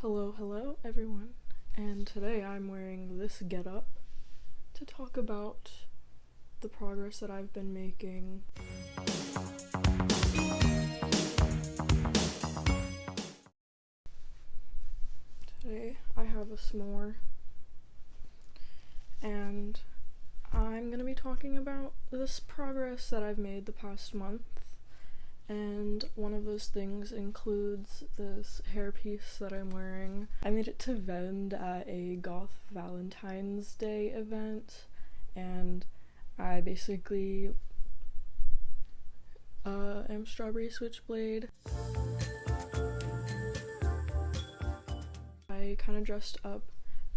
Hello everyone, and today I'm wearing this getup to talk about the progress that I've been making. Today I have a s'more, and I'm gonna be talking about this progress that I've made the past month. And one of those things includes this hairpiece that I'm wearing. I made it to vend at a goth Valentine's Day event, and I basically am Strawberry Switchblade. I kind of dressed up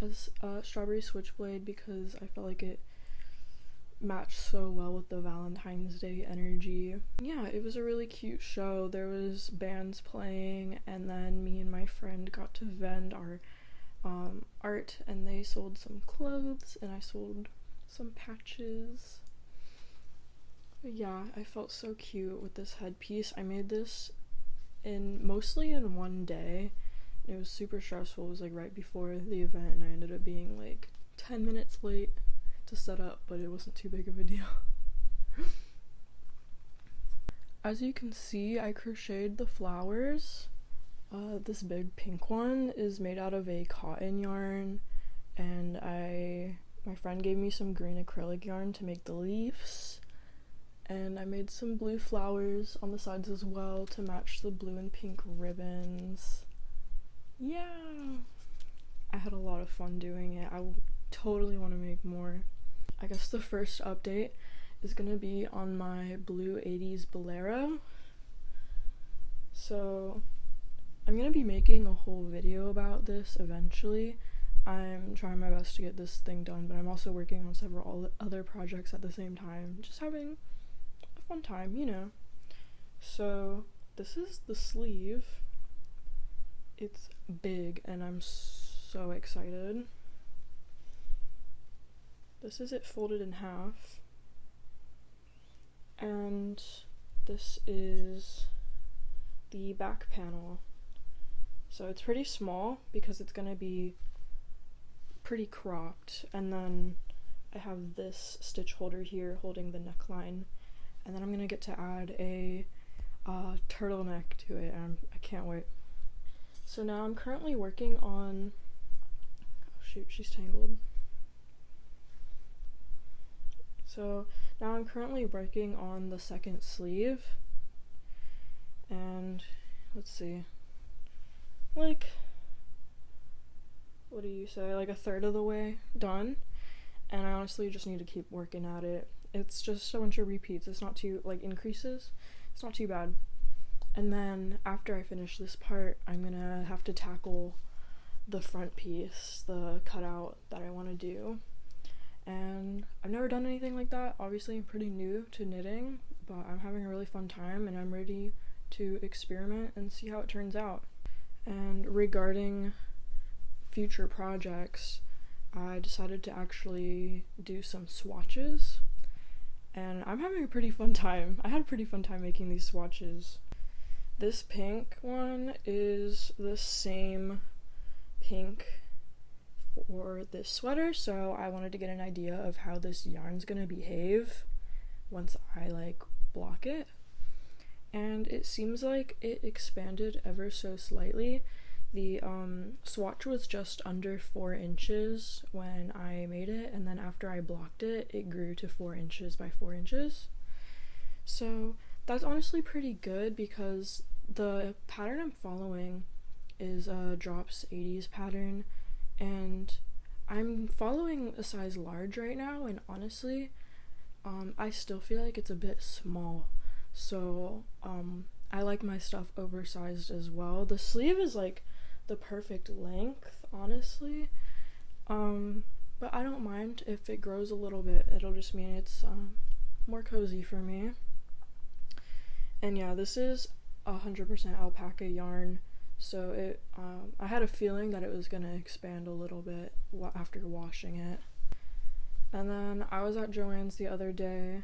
as Strawberry Switchblade because I felt like it matched so well with the Valentine's Day energy. Yeah, it was a really cute show. There was bands playing, and then me and my friend got to vend our art, and they sold some clothes and I sold some patches. But yeah, I felt so cute with this headpiece. I made this mostly in one day. It was super stressful. It was like right before the event, and I ended up being like 10 minutes late to set up, but it wasn't too big of a deal. As you can see, I crocheted the flowers. This big pink one is made out of a cotton yarn, and my friend gave me some green acrylic yarn to make the leaves, and I made some blue flowers on the sides as well to match the blue and pink ribbons. Yeah, I had a lot of fun doing it. I totally want to make more. I guess the first update is gonna be on my blue 80s bolero. So I'm gonna be making a whole video about this eventually. I'm trying my best to get this thing done, but I'm also working on several other projects at the same time, just having a fun time, you know. So this is the sleeve. It's big and I'm so excited. This is it folded in half, and this is the back panel. So it's pretty small because it's gonna be pretty cropped, and then I have this stitch holder here holding the neckline, and then I'm gonna get to add a turtleneck to it, and I can't wait. So now I'm currently working on, oh shoot, she's tangled. So now I'm currently working on the second sleeve, and let's see, like, what do you say, like a third of the way done, and I honestly just need to keep working at it. It's just a bunch of repeats. It's not too, like, increases. It's not too bad. And then after I finish this part, I'm gonna have to tackle the front piece, the cutout that I want to do. And I've never done anything like that. Obviously, I'm pretty new to knitting, but I'm having a really fun time, and I'm ready to experiment and see how it turns out. And regarding future projects, I decided to actually do some swatches, and I'm having a pretty fun time. I had a pretty fun time making these swatches. This pink one is the same pink for this sweater, so I wanted to get an idea of how this yarn's gonna behave once I like block it, and it seems like it expanded ever so slightly. The swatch was just under 4 inches when I made it, and then after I blocked it, it grew to 4 inches by 4 inches. So that's honestly pretty good because the pattern I'm following is a Drops 80s pattern, and I'm following a size large right now, and honestly, I still feel like it's a bit small, so I like my stuff oversized as well. The sleeve is like the perfect length, honestly, but I don't mind if it grows a little bit. It'll just mean it's more cozy for me. And yeah, this is 100% alpaca yarn, so it I had a feeling that it was gonna expand a little bit after washing it. And then I was at Joann's the other day.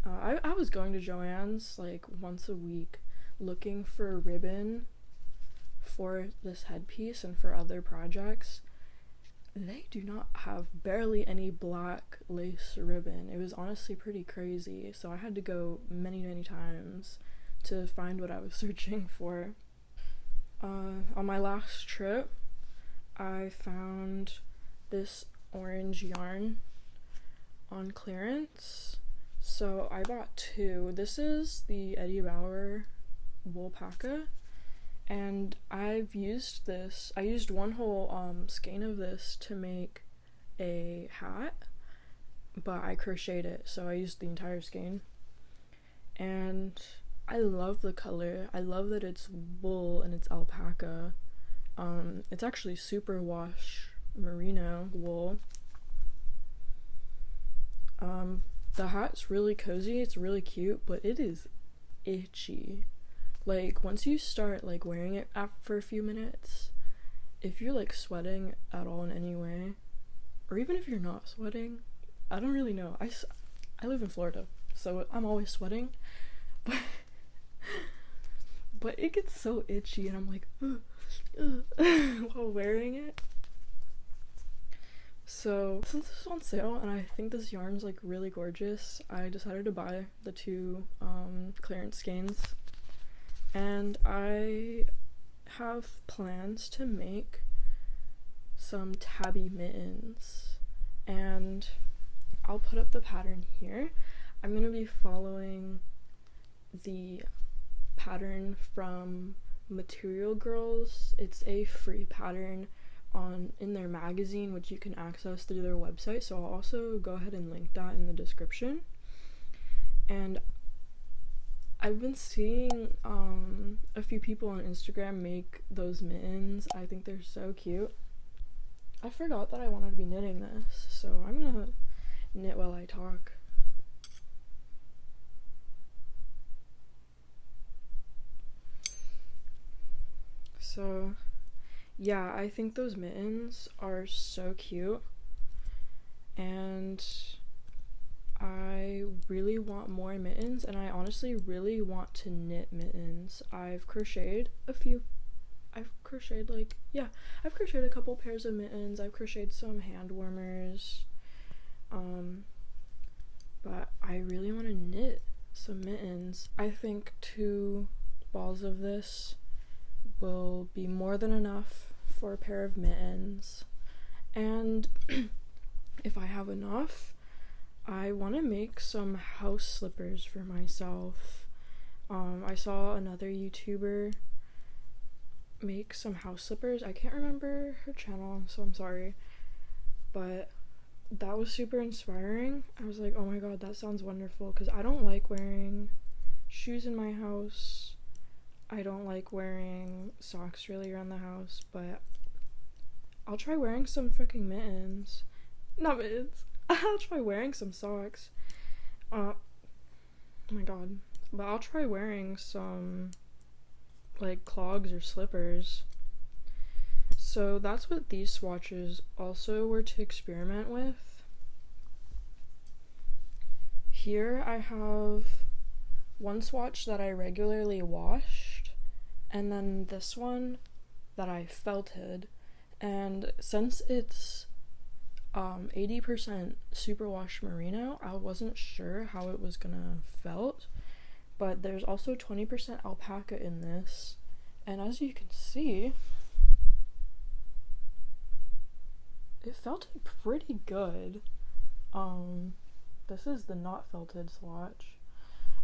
I was going to Joann's like once a week looking for ribbon for this headpiece and for other projects, they do not have barely any black lace ribbon. It was honestly pretty crazy, so I had to go many times to find what I was searching for. On my last trip, I found this orange yarn on clearance, so I bought two. This is the Eddie Bauer Woolpaca, and I've used this. I used one whole skein of this to make a hat, but I crocheted it, so I used the entire skein. And I love the color. I love that it's wool and it's alpaca. It's actually superwash merino wool. The hat's really cozy, it's really cute, but it is itchy. Like, once you start like wearing it for a few minutes, if you're like sweating at all in any way, or even if you're not sweating, I don't really know. I live in Florida, so I'm always sweating, but it gets so itchy, and I'm like, while wearing it. So since this is on sale, and I think this yarn's like really gorgeous, I decided to buy the two clearance skeins, and I have plans to make some tabby mittens, and I'll put up the pattern here. I'm gonna be following the pattern from Material Girls. It's a free pattern in their magazine, which you can access through their website, so I'll also go ahead and link that in the description. And I've been seeing a few people on Instagram make those mittens. I think they're so cute. I forgot that I wanted to be knitting this, so I'm gonna knit while I talk. So yeah, I think those mittens are so cute, and I really want more mittens, and I honestly really want to knit mittens. I've crocheted a couple pairs of mittens. I've crocheted some hand warmers, but I really want to knit some mittens. I think 2 balls of this will be more than enough for a pair of mittens, and if I have enough, I want to make some house slippers for myself. I saw another YouTuber make some house slippers. I can't remember her channel, so I'm sorry, but that was super inspiring. I was like, oh my god, that sounds wonderful, because I don't like wearing shoes in my house. I don't like wearing socks really around the house, but I'll try wearing some freaking mittens. Not mittens. I'll try wearing some socks. Oh my god. But I'll try wearing some like clogs or slippers. So that's what these swatches also were to experiment with. Here I have one swatch that I regularly washed, and then this one that I felted. And since it's 80% superwash merino, I wasn't sure how it was gonna felt, but there's also 20% alpaca in this, and as you can see, it felt pretty good. This is the not felted swatch.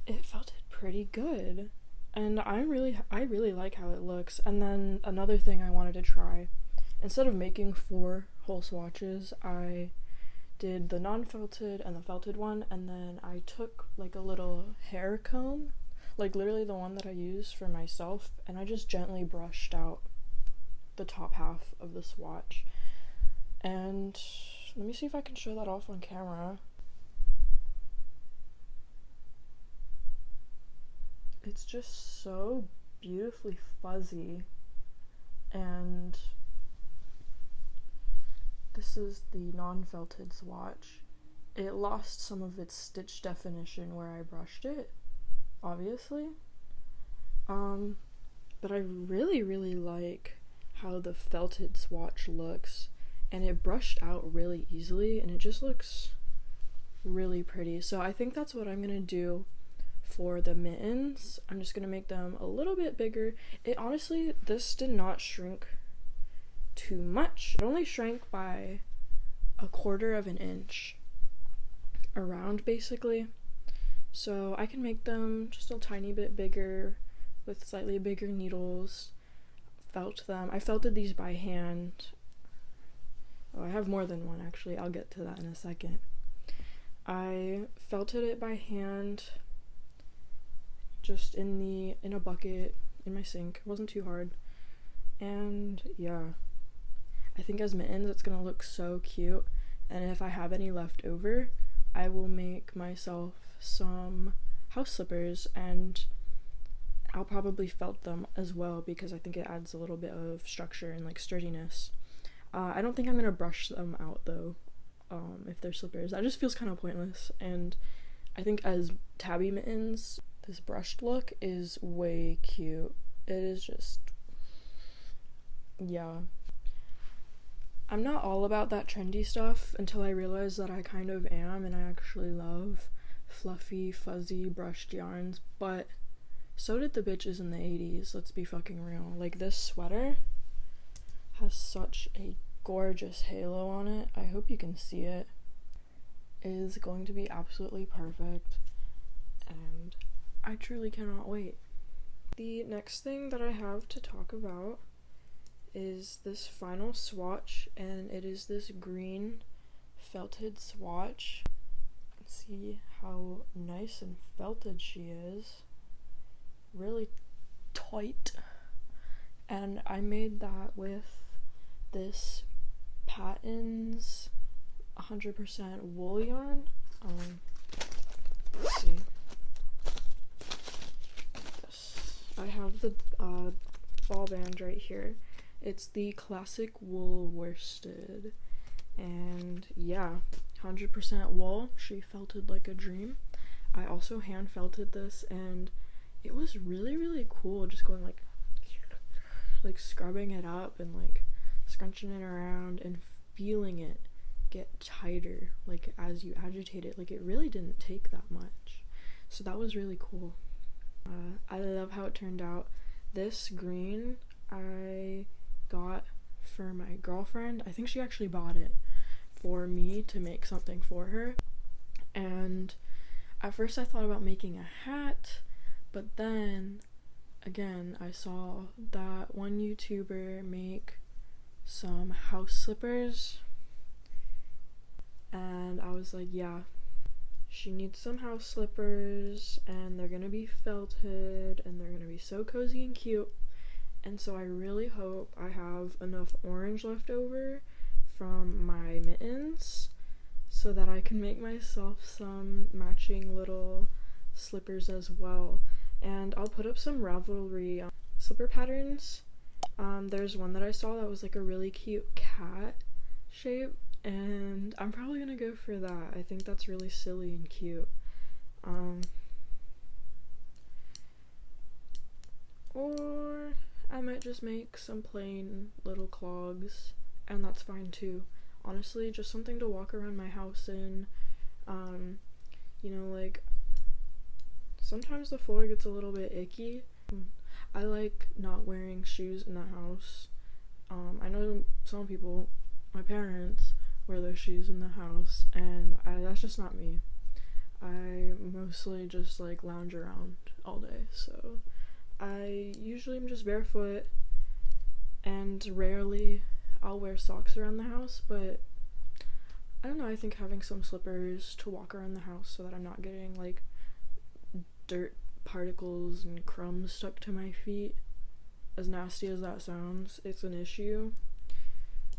It felt pretty good, and I really like how it looks. And then another thing I wanted to try, instead of making 4 whole swatches, I did the non-felted and the felted one, and then I took like a little hair comb, like literally the one that I use for myself, and I just gently brushed out the top half of the swatch. And let me see if I can show that off on camera. It's just so beautifully fuzzy, and this is the non-felted swatch. It lost some of its stitch definition where I brushed it, obviously. but I really like how the felted swatch looks, and it brushed out really easily and it just looks really pretty. So I think that's what I'm gonna do for the mittens. I'm just gonna make them a little bit bigger. It honestly, this did not shrink too much. It only shrank by 1/4 of an inch around, basically. So I can make them just a tiny bit bigger with slightly bigger needles. Felt them. I felted these by hand. Oh, I have more than one actually. I'll get to that in a second. I felted it by hand, just in a bucket in my sink. It wasn't too hard. And yeah, I think as mittens it's gonna look so cute, and if I have any left over, I will make myself some house slippers, and I'll probably felt them as well because I think it adds a little bit of structure and like sturdiness. I don't think I'm gonna brush them out though, if they're slippers. That just feels kind of pointless, and I think as tabby mittens, this brushed look is way cute. It is just, yeah. I'm not all about that trendy stuff until I realized that I kind of am, and I actually love fluffy, fuzzy, brushed yarns, but so did the bitches in the 80s, let's be fucking real. Like, this sweater has such a gorgeous halo on it. I hope you can see it. It is going to be absolutely perfect, and I truly cannot wait. The next thing that I have to talk about is this final swatch, and it is this green felted swatch. See how nice and felted she is. Really tight. And I made that with this Patton's 100% wool yarn. Let's see. Yes. I have the ball band right here. It's the classic wool worsted, and yeah, 100% wool. She felted like a dream. I also hand felted this, and it was really cool, just going like scrubbing it up and like scrunching it around and feeling it get tighter like as you agitate it. Like, it really didn't take that much, so that was really cool. I love how it turned out. This green I got for my girlfriend. I think she actually bought it for me to make something for her, and at first I thought about making a hat, but then again I saw that one YouTuber make some house slippers, and I was like, yeah, she needs some house slippers, and they're gonna be felted and they're gonna be so cozy and cute. And so I really hope I have enough orange left over from my mittens so that I can make myself some matching little slippers as well. And I'll put up some Ravelry slipper patterns. There's one that I saw that was like a really cute cat shape, and I'm probably gonna go for that. I think that's really silly and cute. Or I might just make some plain little clogs, and that's fine too. Honestly, just something to walk around my house in. You know, like, sometimes the floor gets a little bit icky. I like not wearing shoes in the house. I know some people, my parents, wear their shoes in the house, and that's just not me. I mostly just like lounge around all day, so I usually am just barefoot, and rarely I'll wear socks around the house, but I don't know, I think having some slippers to walk around the house so that I'm not getting like dirt particles and crumbs stuck to my feet, as nasty as that sounds, it's an issue.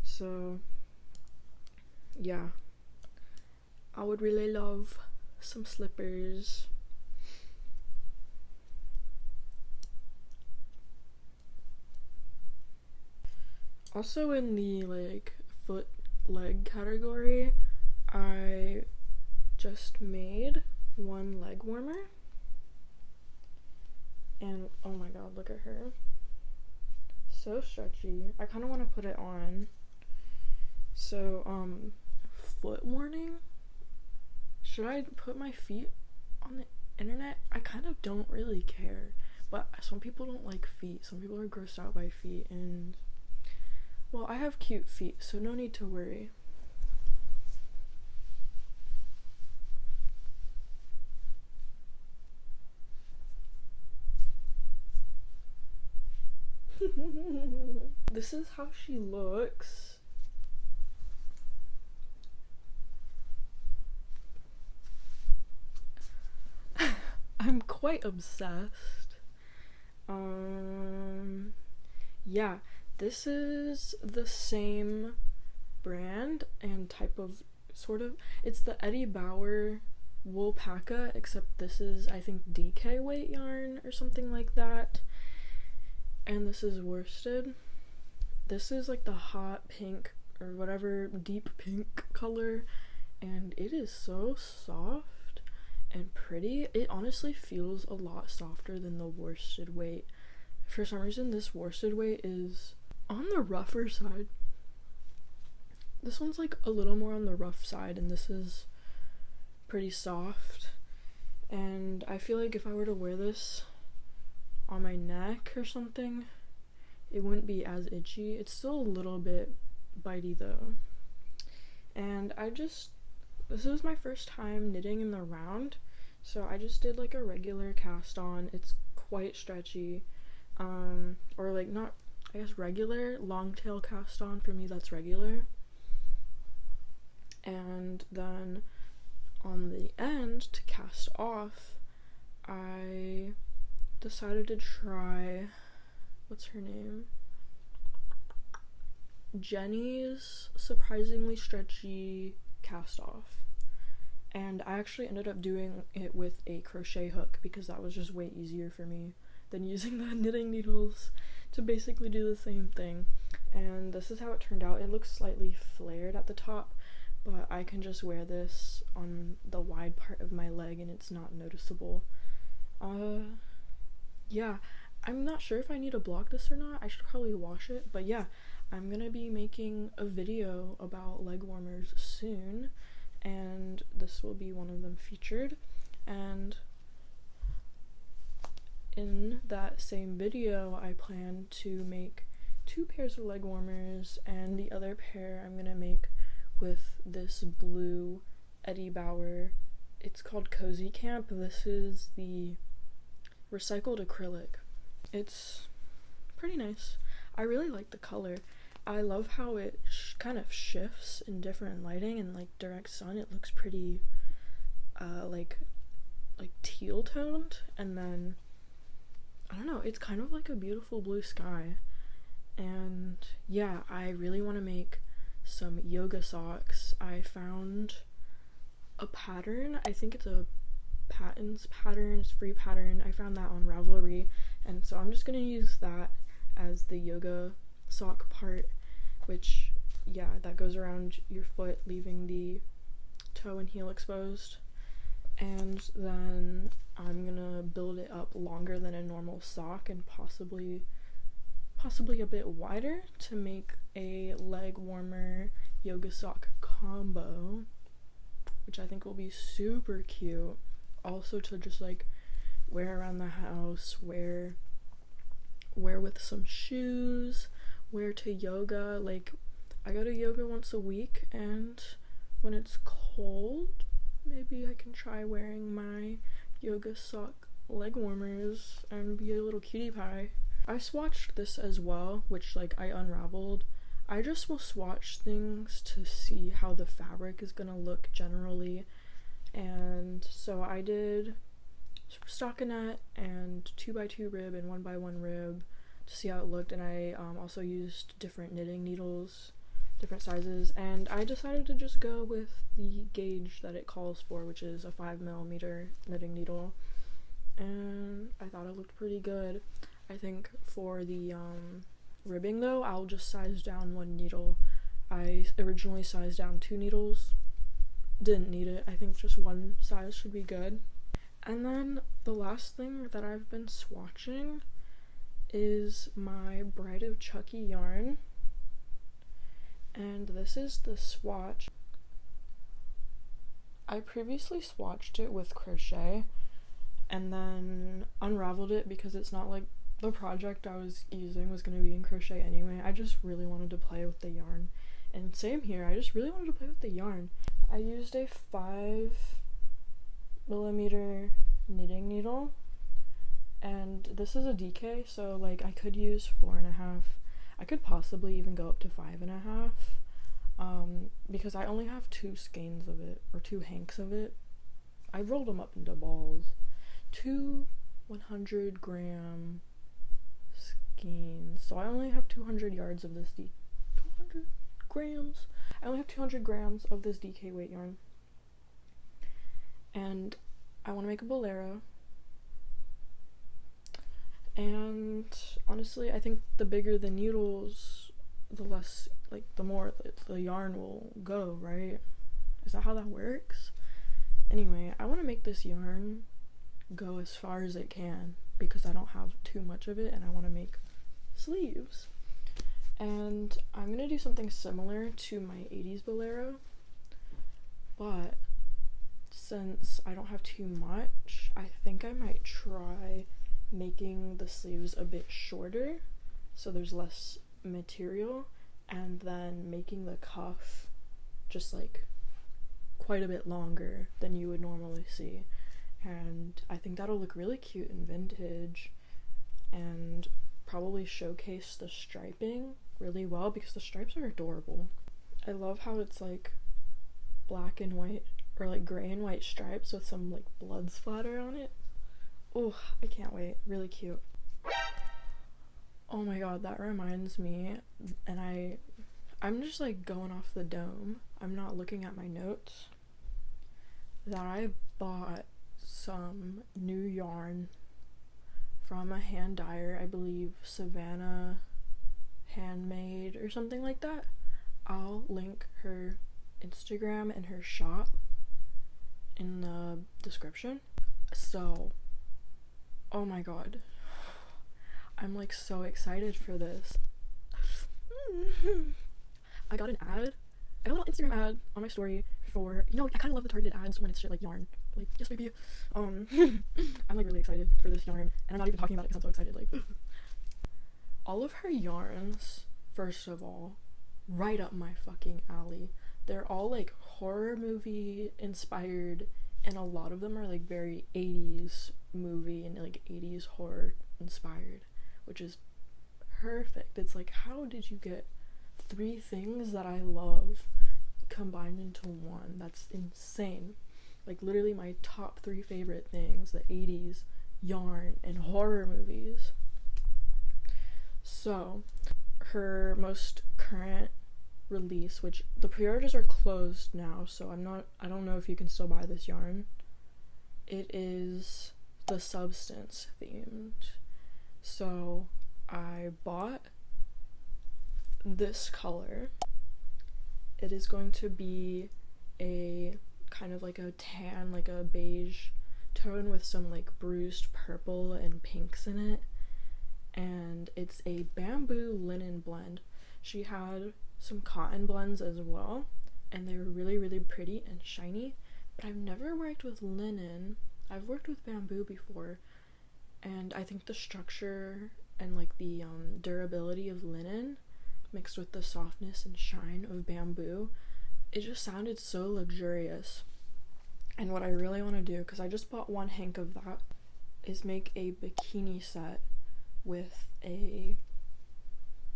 So yeah, I would really love some slippers. Also, in the like foot leg category, I just made one leg warmer, and oh my god, look at her. So stretchy. I kind of want to put it on. So, foot warning. Should I put my feet on the internet? I kind of don't really care. But some people don't like feet. Some people are grossed out by feet. And, well, I have cute feet, so no need to worry. This is how she looks. I'm quite obsessed. Yeah, this is the same brand and type of sort of, it's the Eddie Bauer Woolpaca, except this is, I think, DK weight yarn or something like that. And this is worsted. This is like the hot pink or whatever, deep pink color, and it is so soft and pretty. It honestly feels a lot softer than the worsted weight. For some reason, this worsted weight is on the rougher side. This one's like a little more on the rough side, and this is pretty soft. And I feel like if I were to wear this on my neck or something, it wouldn't be as itchy. It's still a little bit bitey though. And this was my first time knitting in the round, so I just did like a regular cast on. It's quite stretchy, or like not, I guess regular, long tail cast on. For me, that's regular. And then on the end to cast off, I decided to try, what's her name? Jenny's surprisingly stretchy cast off. And I actually ended up doing it with a crochet hook because that was just way easier for me than using the knitting needles to basically do the same thing. And this is how it turned out. It looks slightly flared at the top, but I can just wear this on the wide part of my leg and it's not noticeable. Yeah, I'm not sure if I need to block this or not. I should probably wash it, but yeah, I'm gonna be making a video about leg warmers soon, and this will be one of them featured. And in that same video, I plan to make 2 pairs of leg warmers, and the other pair I'm gonna make with this blue Eddie Bauer. It's called Cozy Camp. This is the recycled acrylic. It's pretty nice. I really like the color. I love how it kind of shifts in different lighting, and like direct sun it looks pretty like teal toned, and then I don't know, it's kind of like a beautiful blue sky. And yeah, I really want to make some yoga socks. I found a pattern, I think it's a Patton's pattern, it's free pattern. I found that on Ravelry, and so I'm just gonna use that as the yoga sock part, which, yeah, that goes around your foot, leaving the toe and heel exposed. And then I'm gonna build it up longer than a normal sock and possibly a bit wider to make a leg warmer yoga sock combo, which I think will be super cute. Also to just like wear around the house, wear with some shoes, wear to yoga. Like, I go to yoga once a week, and when it's cold, maybe I can try wearing my yoga sock leg warmers and be a little cutie pie. I swatched this as well, which like I unraveled. I just will swatch things to see how the fabric is gonna look generally. And so I did stockinette and 2x2 rib and 1x1 rib to see how it looked, and I also used different knitting needles, different sizes, and I decided to just go with the gauge that it calls for, which is a 5mm knitting needle, and I thought it looked pretty good. I think for the ribbing though, I'll just size down 1 needle. I originally sized down 2 needles. Didn't need it. I think just 1 size should be good. And then the last thing that I've been swatching is my Bride of Chucky yarn, and this is the swatch. I previously swatched it with crochet and then unraveled it because it's not like the project I was using was going to be in crochet anyway. I just really wanted to play with the yarn, and same here, I just really wanted to play with the yarn. I used a 5mm knitting needle, and this is a DK, so like I could use 4.5. I could possibly even go up to 5.5, because I only have 2 skeins of it, or 2 hanks of it. I rolled them up into balls. 2 100-gram skeins, so I only have 200 yards of this 200 grams. I only have 200 grams of this DK weight yarn, and I want to make a bolero. And honestly, I think the bigger the needles, the less, like, the more the yarn will go, right? Is that how that works? Anyway, I want to make this yarn go as far as it can because I don't have too much of it and I want to make sleeves. And I'm going to do something similar to my 80s bolero, but since I don't have too much, I think I might try making the sleeves a bit shorter so there's less material, and then making the cuff just like quite a bit longer than you would normally see. And I think that'll look really cute and vintage and probably showcase the striping really well because the stripes are adorable. I love how it's like black and white, or like gray and white stripes with some like blood splatter on it. Oh, I can't wait. Really cute. Oh my god, that reminds me, and I'm just like going off the dome. I'm not looking at my notes. That I bought some new yarn from a hand dyer, I believe Savannah Handmade or something like that. I'll link her Instagram and her shop in the description. So, oh my god, I'm like so excited for this. I got an ad. I got a little Instagram ad on my story for, you know, I kind of love the targeted ads when it's shit like yarn. Like, yes baby. I'm like really excited for this yarn, and I'm not even talking about it because I'm so excited. Like, all of her yarns, first of all, right up my fucking alley. They're all like horror movie inspired, and a lot of them are like very 80s movie and like 80s horror inspired, which is perfect. It's like, how did you get 3 things that I love combined into one? That's insane. Like, literally my top 3 favorite things: the 80s, yarn, and horror movies. So her most current release, which the pre-orders are closed now, so I don't know if you can still buy this yarn. It is the Substance themed. So I bought this color. It is going to be a kind of like a tan, like a beige tone with some like bruised purple and pinks in it, and it's a bamboo linen blend. She had some cotton blends as well, and they were really, really pretty and shiny, but I've never worked with linen. I've worked with bamboo before, and I think the structure and like the durability of linen mixed with the softness and shine of bamboo, it just sounded so luxurious. And what I really want to do, because I just bought 1 hank of that, is make a bikini set with a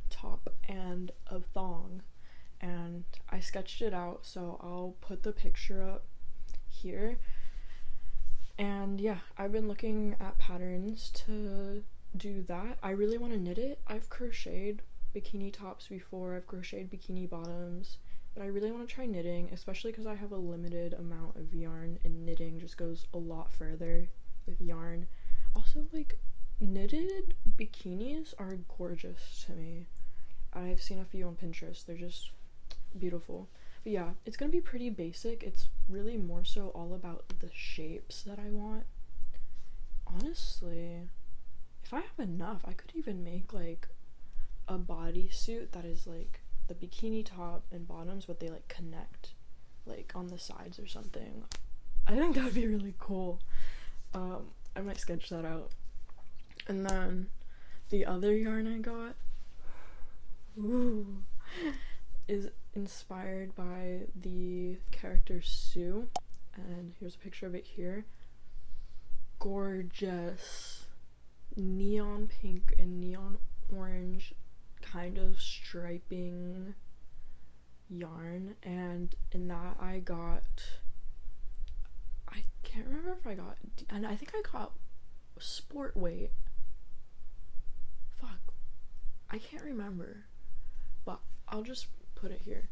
top and a thong. And I sketched it out, so I'll put the picture up here. And yeah, I've been looking at patterns to do that. I really want to knit it. I've crocheted bikini tops before, I've crocheted bikini bottoms, but I really want to try knitting, especially because I have a limited amount of yarn, and knitting just goes a lot further with yarn. Also, like, knitted bikinis are gorgeous to me. I've seen a few on Pinterest. They're just beautiful. But yeah, it's gonna be pretty basic. It's really more so all about the shapes that I want. Honestly, if I have enough, I could even make like a bodysuit that is like the bikini top and bottoms, but they like connect like on the sides or something. I think that would be really cool. I might sketch that out. And then the other yarn I got, is inspired by the character Sue, and here's a picture of it here. Gorgeous neon pink and neon orange kind of striping yarn, and in that I can't remember if I got, and I think I got sport weight. Fuck, I can't remember, but I'll just put it here.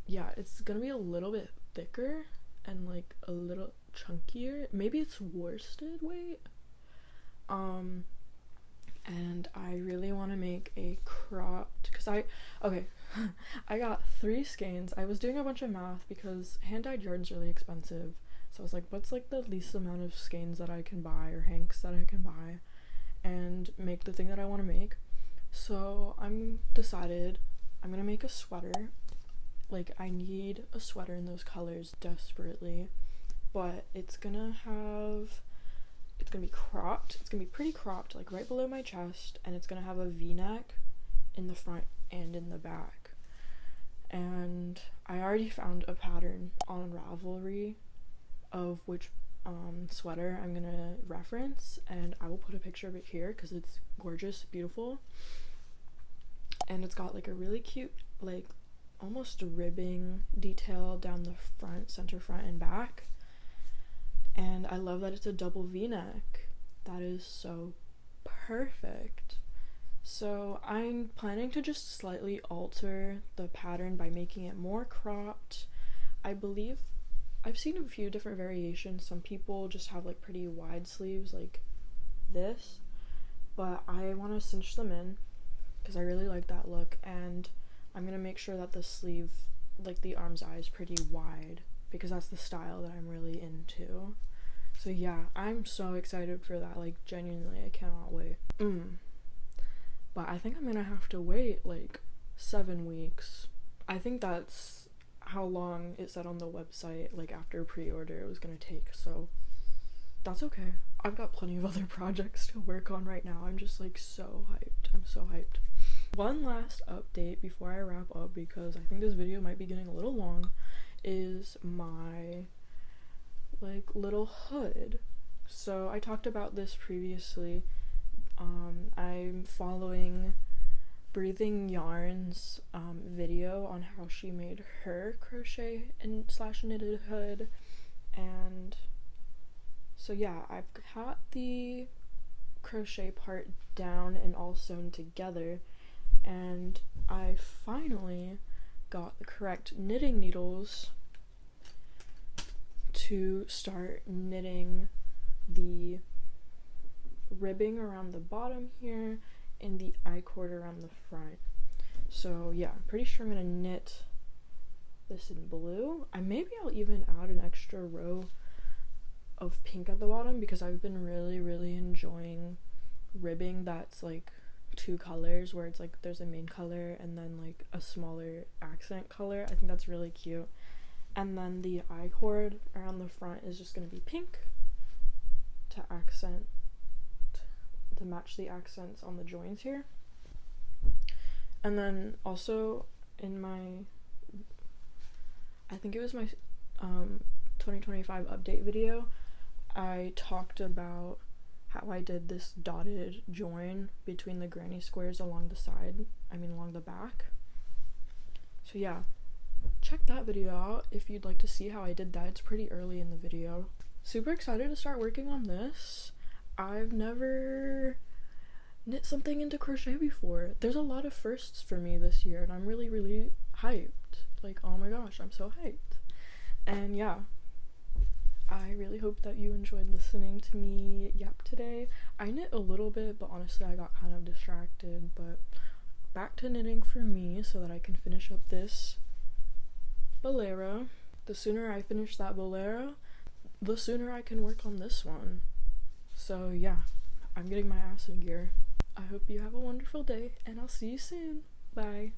Yeah, it's gonna be a little bit thicker and like a little chunkier. Maybe it's worsted weight. And I really want to make a cropped, because I got 3 skeins. I was doing a bunch of math because hand-dyed yarn's really expensive, so I was like, what's like the least amount of skeins that I can buy, or hanks that I can buy, and make the thing that I want to make. So I'm decided I'm gonna make a sweater. Like, I need a sweater in those colors desperately, but it's gonna be cropped. It's gonna be pretty cropped, like right below my chest, and it's gonna have a v-neck in the front and in the back. And I already found a pattern on Ravelry of which sweater I'm gonna reference, and I will put a picture of it here because it's gorgeous, beautiful, and it's got like a really cute, like almost ribbing detail down the front, center front and back. And I love that it's a double v-neck. That is so perfect. So I'm planning to just slightly alter the pattern by making it more cropped. I believe I've seen a few different variations. Some people just have like pretty wide sleeves like this, but I want to cinch them in because I really like that look, and I'm gonna make sure that the sleeve, like the arm's eye, is pretty wide because that's the style that I'm really into. So yeah, I'm so excited for that, like genuinely, I cannot wait. But I think I'm gonna have to wait like 7 weeks. I think that's how long it said on the website, like after pre-order, it was gonna take, so that's okay. I've got plenty of other projects to work on right now. I'm just like so hyped. I'm so hyped. One last update before I wrap up, because I think this video might be getting a little long, is my like little hood. So I talked about this previously. I'm following Breathing Yarn's video on how she made her crochet and / knitted hood, and so yeah, I've got the crochet part down and all sewn together, and I finally got the correct knitting needles to start knitting the ribbing around the bottom here and the I-cord around the front. So yeah, I'm pretty sure I'm gonna knit this in blue. Maybe I'll even add an extra row of pink at the bottom, because I've been really enjoying ribbing that's like 2 colors, where it's like there's a main color and then like a smaller accent color. I think that's really cute. And then the I-cord around the front is just gonna be pink to match the accents on the joins here. And then also in my, I think it was my 2025 update video, I talked about how I did this dotted join between the granny squares along the side, along the back. So yeah, check that video out if you'd like to see how I did that. It's pretty early in the video. Super excited to start working on this. I've never knit something into crochet before. There's a lot of firsts for me this year, and I'm really hyped. Like, oh my gosh, I'm so hyped. And yeah, I really hope that you enjoyed listening to me yap today. I knit a little bit, but honestly I got kind of distracted. But back to knitting for me so that I can finish up this bolero. The sooner I finish that bolero, the sooner I can work on this one. So yeah, I'm getting my ass in gear. I hope you have a wonderful day, and I'll see you soon. Bye.